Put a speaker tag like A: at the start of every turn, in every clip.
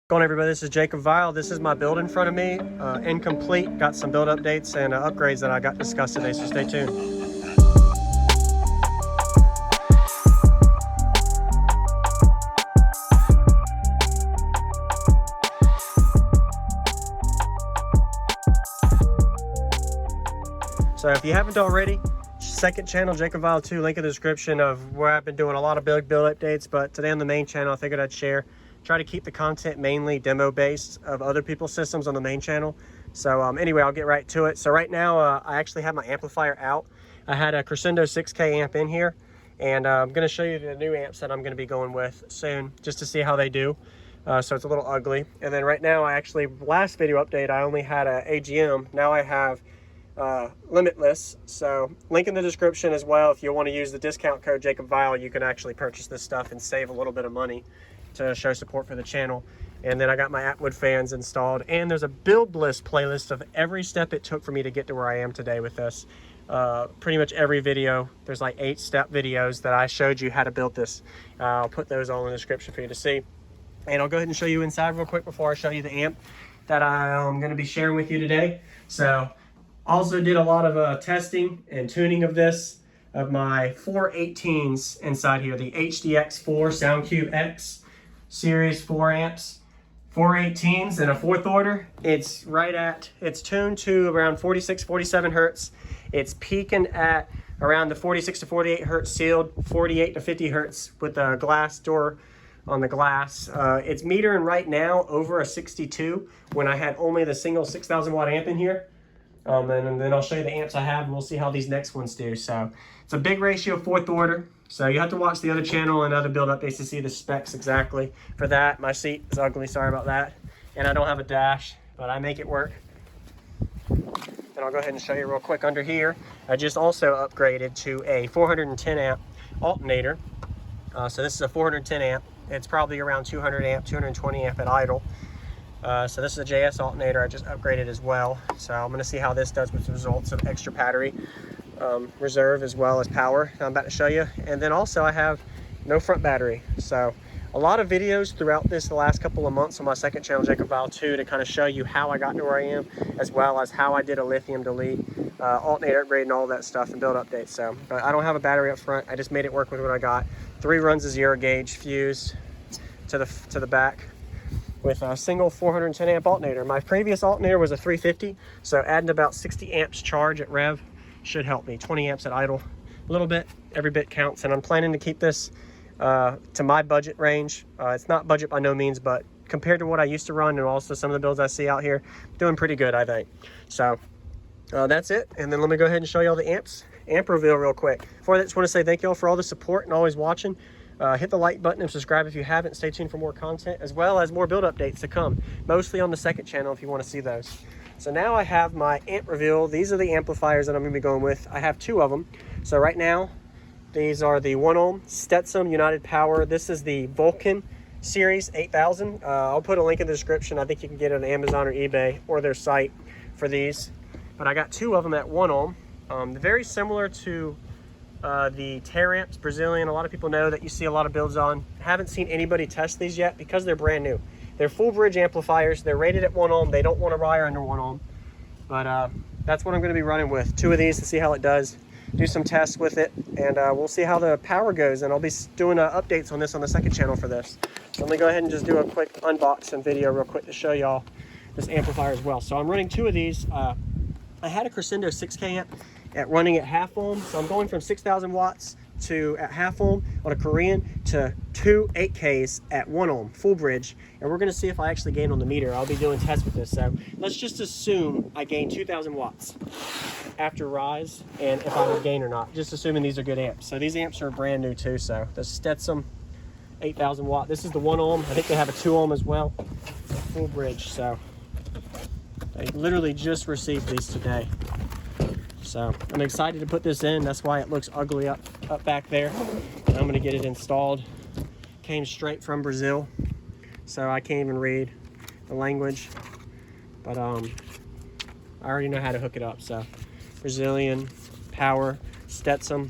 A: Going on, everybody, this is JacobViral. This is my build in front of me, incomplete. Got some build updates and upgrades that I got discussed today, so stay tuned. So if you haven't already, second channel, JacobViral 2, link in the description of where I've been doing a lot of build updates, but today on the main channel, I figured I'd try to keep the content mainly demo based of other people's systems on the main channel. So anyway, I'll get right to it. So right now I actually have my amplifier out. I had a Crescendo 6K amp in here, and I'm going to show you the new amps that I'm going to be going with soon just to see how they do. So it's a little ugly. And then right now, last video update, I only had a AGM. Now I have Limitless. So link in the description as well. If you want to use the discount code JacobViral, you can actually purchase this stuff and save a little bit of money to show support for the channel. And then I got my Atwood fans installed, and there's a build list playlist of every step it took for me to get to where I am today with this. Pretty much every video, there's like 8-step videos that I showed you how to build this. I'll put those all in the description for you to see. And I'll go ahead and show you inside real quick before I show you the amp that I'm going to be sharing with you today. So also did a lot of testing and tuning of this, of my 418s inside here, the HDX4 SoundCube X series 4 amps, 418s in a 4th order. It's tuned to around 46, 47 hertz. It's peaking at around the 46 to 48 hertz sealed, 48 to 50 hertz with the glass door on the glass. It's metering right now over a 62 when I had only the single 6,000 watt amp in here. And then I'll show you the amps I have, and we'll see how these next ones do. So it's a big ratio 4th order. So you have to watch the other channel and other build updates to see the specs exactly for that. My seat is ugly, sorry about that. And I don't have a dash, but I make it work. And I'll go ahead and show you real quick under here. I just also upgraded to a 410 amp alternator. So this is a 410 amp. It's probably around 200 amp, 220 amp at idle. So this is a JS alternator I just upgraded as well. So I'm going to see how this does with the results of extra battery reserve as well as power I'm about to show you. And then also I have no front battery. So a lot of videos throughout the last couple of months on my second channel, JacobViral 2, to kind of show you how I got to where I am, as well as how I did a lithium delete, alternator upgrade and all that stuff and build updates. So but I don't have a battery up front. I just made it work with what I got. 3 runs of 0 gauge fuse to the back with a single 410 amp alternator. My previous alternator was a 350, so adding about 60 amps charge at rev should help me. 20 amps at idle, a little bit, every bit counts. And I'm planning to keep this to my budget range. It's not budget by no means, but compared to what I used to run and also some of the builds I see out here, doing pretty good, I think. So that's it. And then let me go ahead and show you all the amp reveal real quick. Before that, I just want to say thank you all for all the support and always watching. Hit the like button and subscribe if you haven't. Stay tuned for more content, as well as more build updates to come, mostly on the second channel if you want to see those. So now I have my amp reveal. These are the amplifiers that I'm going to be going with. I have 2 of them. So right now, these are the 1 ohm Stetson United Power. This is the Vulcan Series 8000. I'll put a link in the description. I think you can get it on Amazon or eBay or their site for these. But I got 2 of them at 1 ohm. Very similar to the Tear amps, Brazilian. A lot of people know that you see a lot of builds on. Haven't seen anybody test these yet because they're brand new. They're full bridge amplifiers. They're rated at 1 ohm. They don't want to wire under 1 ohm. But that's what I'm going to be running with. 2 of these to see how it does. Do some tests with it, and we'll see how the power goes. And I'll be doing updates on this on the second channel for this. So let me go ahead and just do a quick unboxing video real quick to show y'all this amplifier as well. So I'm running 2 of these. I had a Crescendo 6K amp running at half ohm, so I'm going from 6,000 watts to at half ohm on a Korean to 2 8Ks at 1 ohm full bridge, and we're going to see if I actually gain on the meter. I'll be doing tests with this, so let's just assume I gain 2,000 watts after rise, and if I would gain or not, just assuming these are good amps. So these amps are brand new too. So the Stetson 8,000 watt, this is the 1 ohm. I think they have a 2 ohm as well, full bridge. So I literally just received these today. So I'm excited to put this in. That's why it looks ugly up back there. And I'm going to get it installed. Came straight from Brazil, so I can't even read the language. But I already know how to hook it up. So Brazilian power Stetson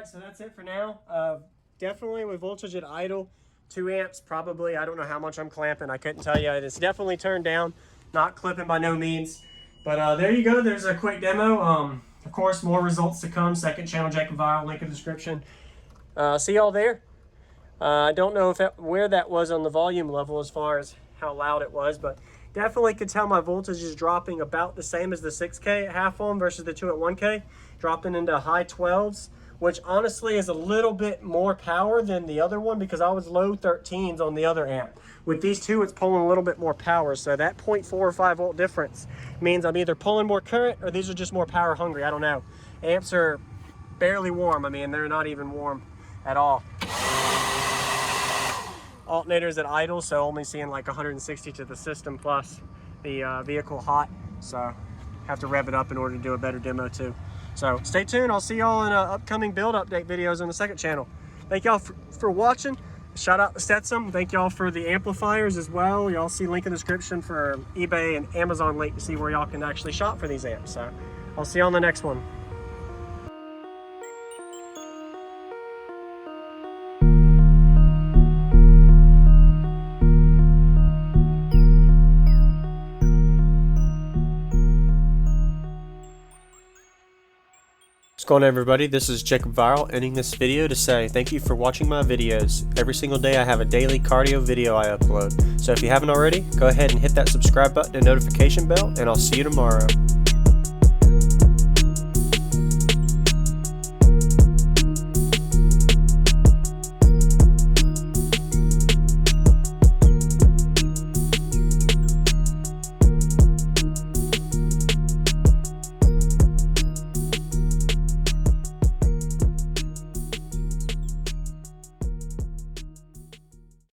A: right, so that's it for now. Definitely with voltage at idle, 2 amps probably. I don't know how much I'm clamping. I couldn't tell you. It's definitely turned down. Not clipping by no means. But there you go. There's a quick demo. Of course, more results to come. Second channel, JacobViral, link in the description. See y'all there. I don't know if where that was on the volume level as far as how loud it was, but definitely could tell my voltage is dropping about the same as the 6K at half ohm versus the 2 at 1K, dropping into high 12s, which honestly is a little bit more power than the other one because I was low 13s on the other amp. With these two, it's pulling a little bit more power, so that 0.45 volt difference means I'm either pulling more current or these are just more power hungry. I don't know. Amps are barely warm. I mean, they're not even warm at all. Alternator's at idle, so only seeing like 160 to the system plus the vehicle hot, so have to rev it up in order to do a better demo too. So stay tuned. I'll see y'all in upcoming build update videos on the second channel. Thank y'all for watching. Shout out to Stetson. Thank y'all for the amplifiers as well. Y'all see link in the description for eBay and Amazon link to see where y'all can actually shop for these amps. So I'll see you on the next one. What's going on, everybody? This is JacobViral ending this video to say thank you for watching my videos. Every single day I have a daily cardio video I upload. So if you haven't already, go ahead and hit that subscribe button and notification bell, and I'll see you tomorrow.